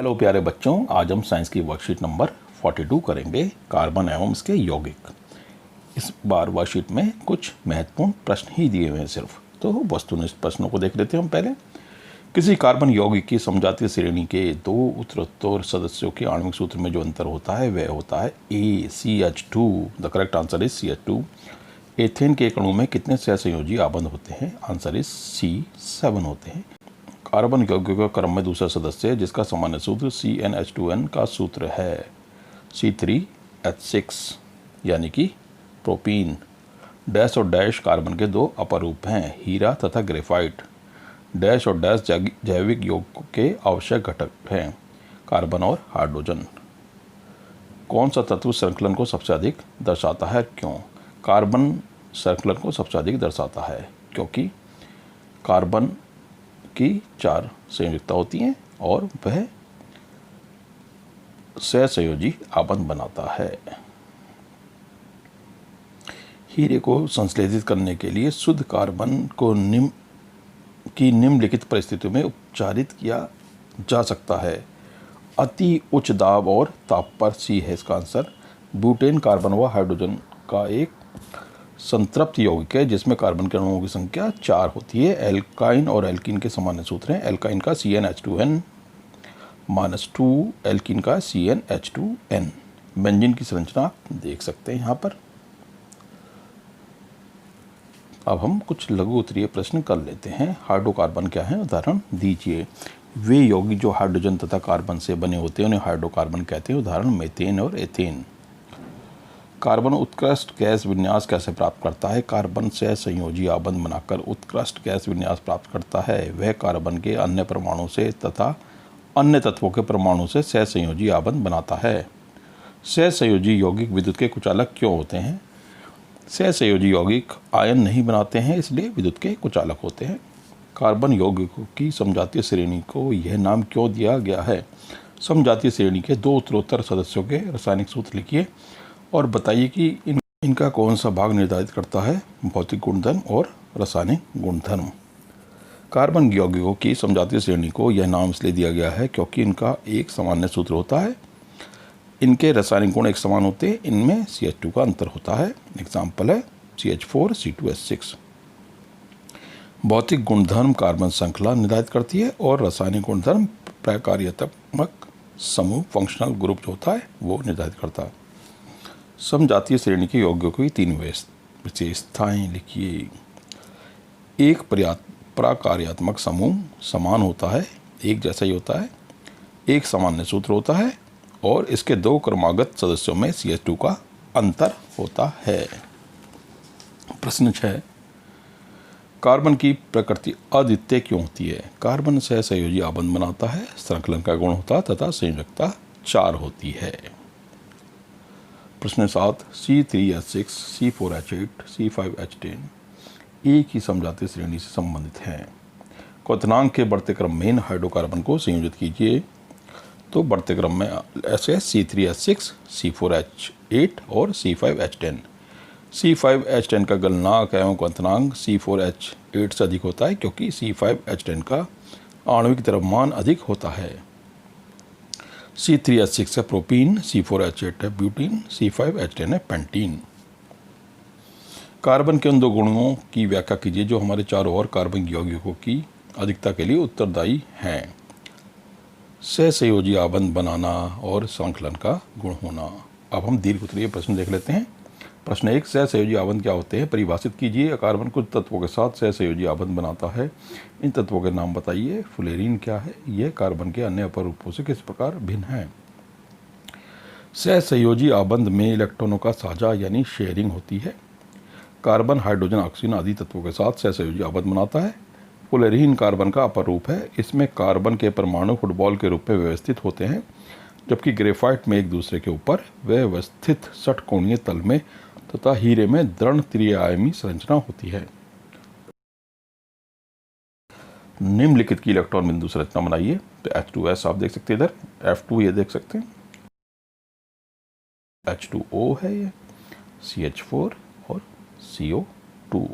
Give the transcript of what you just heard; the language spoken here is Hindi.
हेलो प्यारे बच्चों, आज हम साइंस की वर्कशीट नंबर 42 करेंगे, कार्बन एवं इसके यौगिक। इस बार वर्कशीट में कुछ महत्वपूर्ण प्रश्न ही दिए हुए हैं सिर्फ, तो वस्तुनिष्ठ प्रश्नों को देख लेते हैं हम पहले। किसी कार्बन यौगिक की समजातीय श्रेणी के दो उत्तरोत्तर सदस्यों के आणविक सूत्र में जो अंतर होता है वह होता है CH2। The correct answer is CH2। Ethane के अणु में कितने सहसंयोजी आबंध होते हैं? आंसर इज C7 होते हैं। कार्बन यौगिक का क्रम में दूसरा सदस्य है जिसका सामान्य सूत्र CnH2n का सूत्र है C3H6 यानी कि प्रोपीन। डैश और डैश कार्बन के दो अपरूप हैं, हीरा तथा ग्रेफाइट। डैश और डैश जैविक यौगिक के आवश्यक घटक हैं, कार्बन और हाइड्रोजन। कौन सा तत्व संकलन को सबसे अधिक दर्शाता है? क्यों? कार्बन संकलन को सबसे अधिक दर्शाता है क्योंकि कार्बन की 4 संयुक्ता होती हैं और वह सहसंयोजी आबंध बनाता है। हीरे को संश्लेषित करने के लिए शुद्ध कार्बन को निम्नलिखित परिस्थितियों में उपचारित किया जा सकता है। अति उच्च दाब और ताप पर। सी है इसका आंसर। ब्यूटेन कार्बन व हाइड्रोजन का एक संतृप्त यौगिक है जिसमें कार्बन के अणुओं की संख्या 4 होती है। एल्काइन और एल्कीन के सामान्य सूत्र हैं। एल्काइन का CnH2n -2, एल्कीन का CnH2n। बेंजीन की संरचना आप देख सकते हैं यहाँ पर। अब हम कुछ लघु उत्तरीय प्रश्न कर लेते हैं। हाइड्रोकार्बन क्या है? उदाहरण दीजिए। वे यौगिक जो हाइड्रोजन तथा कार्बन से बने होते हैं उन्हें हाइड्रोकार्बन कहते हैं। उदाहरण मीथेन और एथेन। कार्बन उत्कृष्ट गैस विन्यास कैसे प्राप्त करता है? कार्बन से संयोजी आबंध बनाकर उत्कृष्ट गैस विन्यास प्राप्त करता है। वह कार्बन के अन्य परमाणु से तथा अन्य तत्वों के परमाणु से सहसंयोजी आबंध बनाता है। सहसंयोजी यौगिक विद्युत के कुचालक क्यों होते हैं? सहसंयोजी यौगिक आयन नहीं बनाते हैं इसलिए विद्युत के कुचालक होते हैं। कार्बन यौगिकों की समजातीय श्रेणी को यह नाम क्यों दिया गया है? समजातीय श्रेणी के दो उत्तरोत्तर सदस्यों के रासायनिक सूत्र लिखिए और बताइए कि इनका कौन सा भाग निर्धारित करता है भौतिक गुणधर्म और रासायनिक गुणधर्म। कार्बन यौगिकों की समजातीय श्रेणी को यह नाम इसलिए दिया गया है क्योंकि इनका एक सामान्य सूत्र होता है। इनके रासायनिक गुण एक समान होते हैं। इनमें CH2 का अंतर होता है। एग्जाम्पल है CH4C2H6। भौतिक गुणधर्म कार्बन श्रृंखला निर्धारित करती है और रासायनिक गुणधर्म प्रकार्यात्मक समूह फंक्शनल ग्रुप जो होता है वो निर्धारित करता है। समजातीय श्रेणी के यौगिकों की 3 विशेषताएं लिखिए। एक प्रकार्यात्मक समूह समान होता है, एक जैसा ही होता है, एक सामान्य सूत्र होता है और इसके 2 क्रमागत सदस्यों में CH2 का अंतर होता है। प्रश्न 6। कार्बन की प्रकृति अद्वितीय क्यों होती है? कार्बन सहसंयोजी आबंध बनाता है, श्रृंखलन का गुण होता तथा संयोजकता 4 होती है। प्रश्न 7। C3H6, C4H8, C5H10 एक ही समजातीय श्रेणी से संबंधित हैं। क्वथनांक के बढ़ते क्रम में इन हाइड्रोकार्बन को संयोजित कीजिए। तो बढ़ते क्रम में ऐसे C3H6, C4H8 और C5H10। C5H10 का गलनांक एवं क्वथनांक C4H8 से अधिक होता है क्योंकि C5H10 का आणविक द्रव्यमान अधिक होता है। C3H6 है प्रोपीन, C4H8 है ब्यूटीन, C5H10 है पेंटीन। कार्बन के उन 2 गुणों की व्याख्या कीजिए जो हमारे चारों ओर कार्बन यौगिकों की अधिकता के लिए उत्तरदायी हैं। सहसंयोजी आबंध बनाना और संकलन का गुण होना। अब हम दीर्घ उत्तरीय प्रश्न देख लेते हैं। प्रश्न 1। सहसंयोजी आबंध क्या होते हैं? परिभाषित कीजिए। कार्बन कुछ तत्वों के साथ सहसंयोजी आबंध बनाता है। इन तत्वों के नाम बताइए। फ्लोरीन क्या है? यह कार्बन के अन्य अपरूपों से किस प्रकार भिन्न है? सहसंयोजी आबंध में इलेक्ट्रॉनों का साझा यानी शेयरिंग होती है। कार्बन हाइड्रोजन ऑक्सीजन आदि तत्वों के साथ सहसंयोजी आबंध बनाता है। फ्लोरीन कार्बन का अपरूप है। इसमें कार्बन के परमाणु फुटबॉल के रूप में व्यवस्थित होते हैं जबकि ग्रेफाइट में एक दूसरे के ऊपर व्यवस्थित षटकोणीय तल में तथा हीरे में दृढ़ त्रिआयामी संरचना होती है। निम्नलिखित की इलेक्ट्रॉन बिंदु संरचना बनाइए। तो H2S आप देख सकते हैं, इधर F2 ये देख सकते हैं, H2O है ये, CH4 और CO2।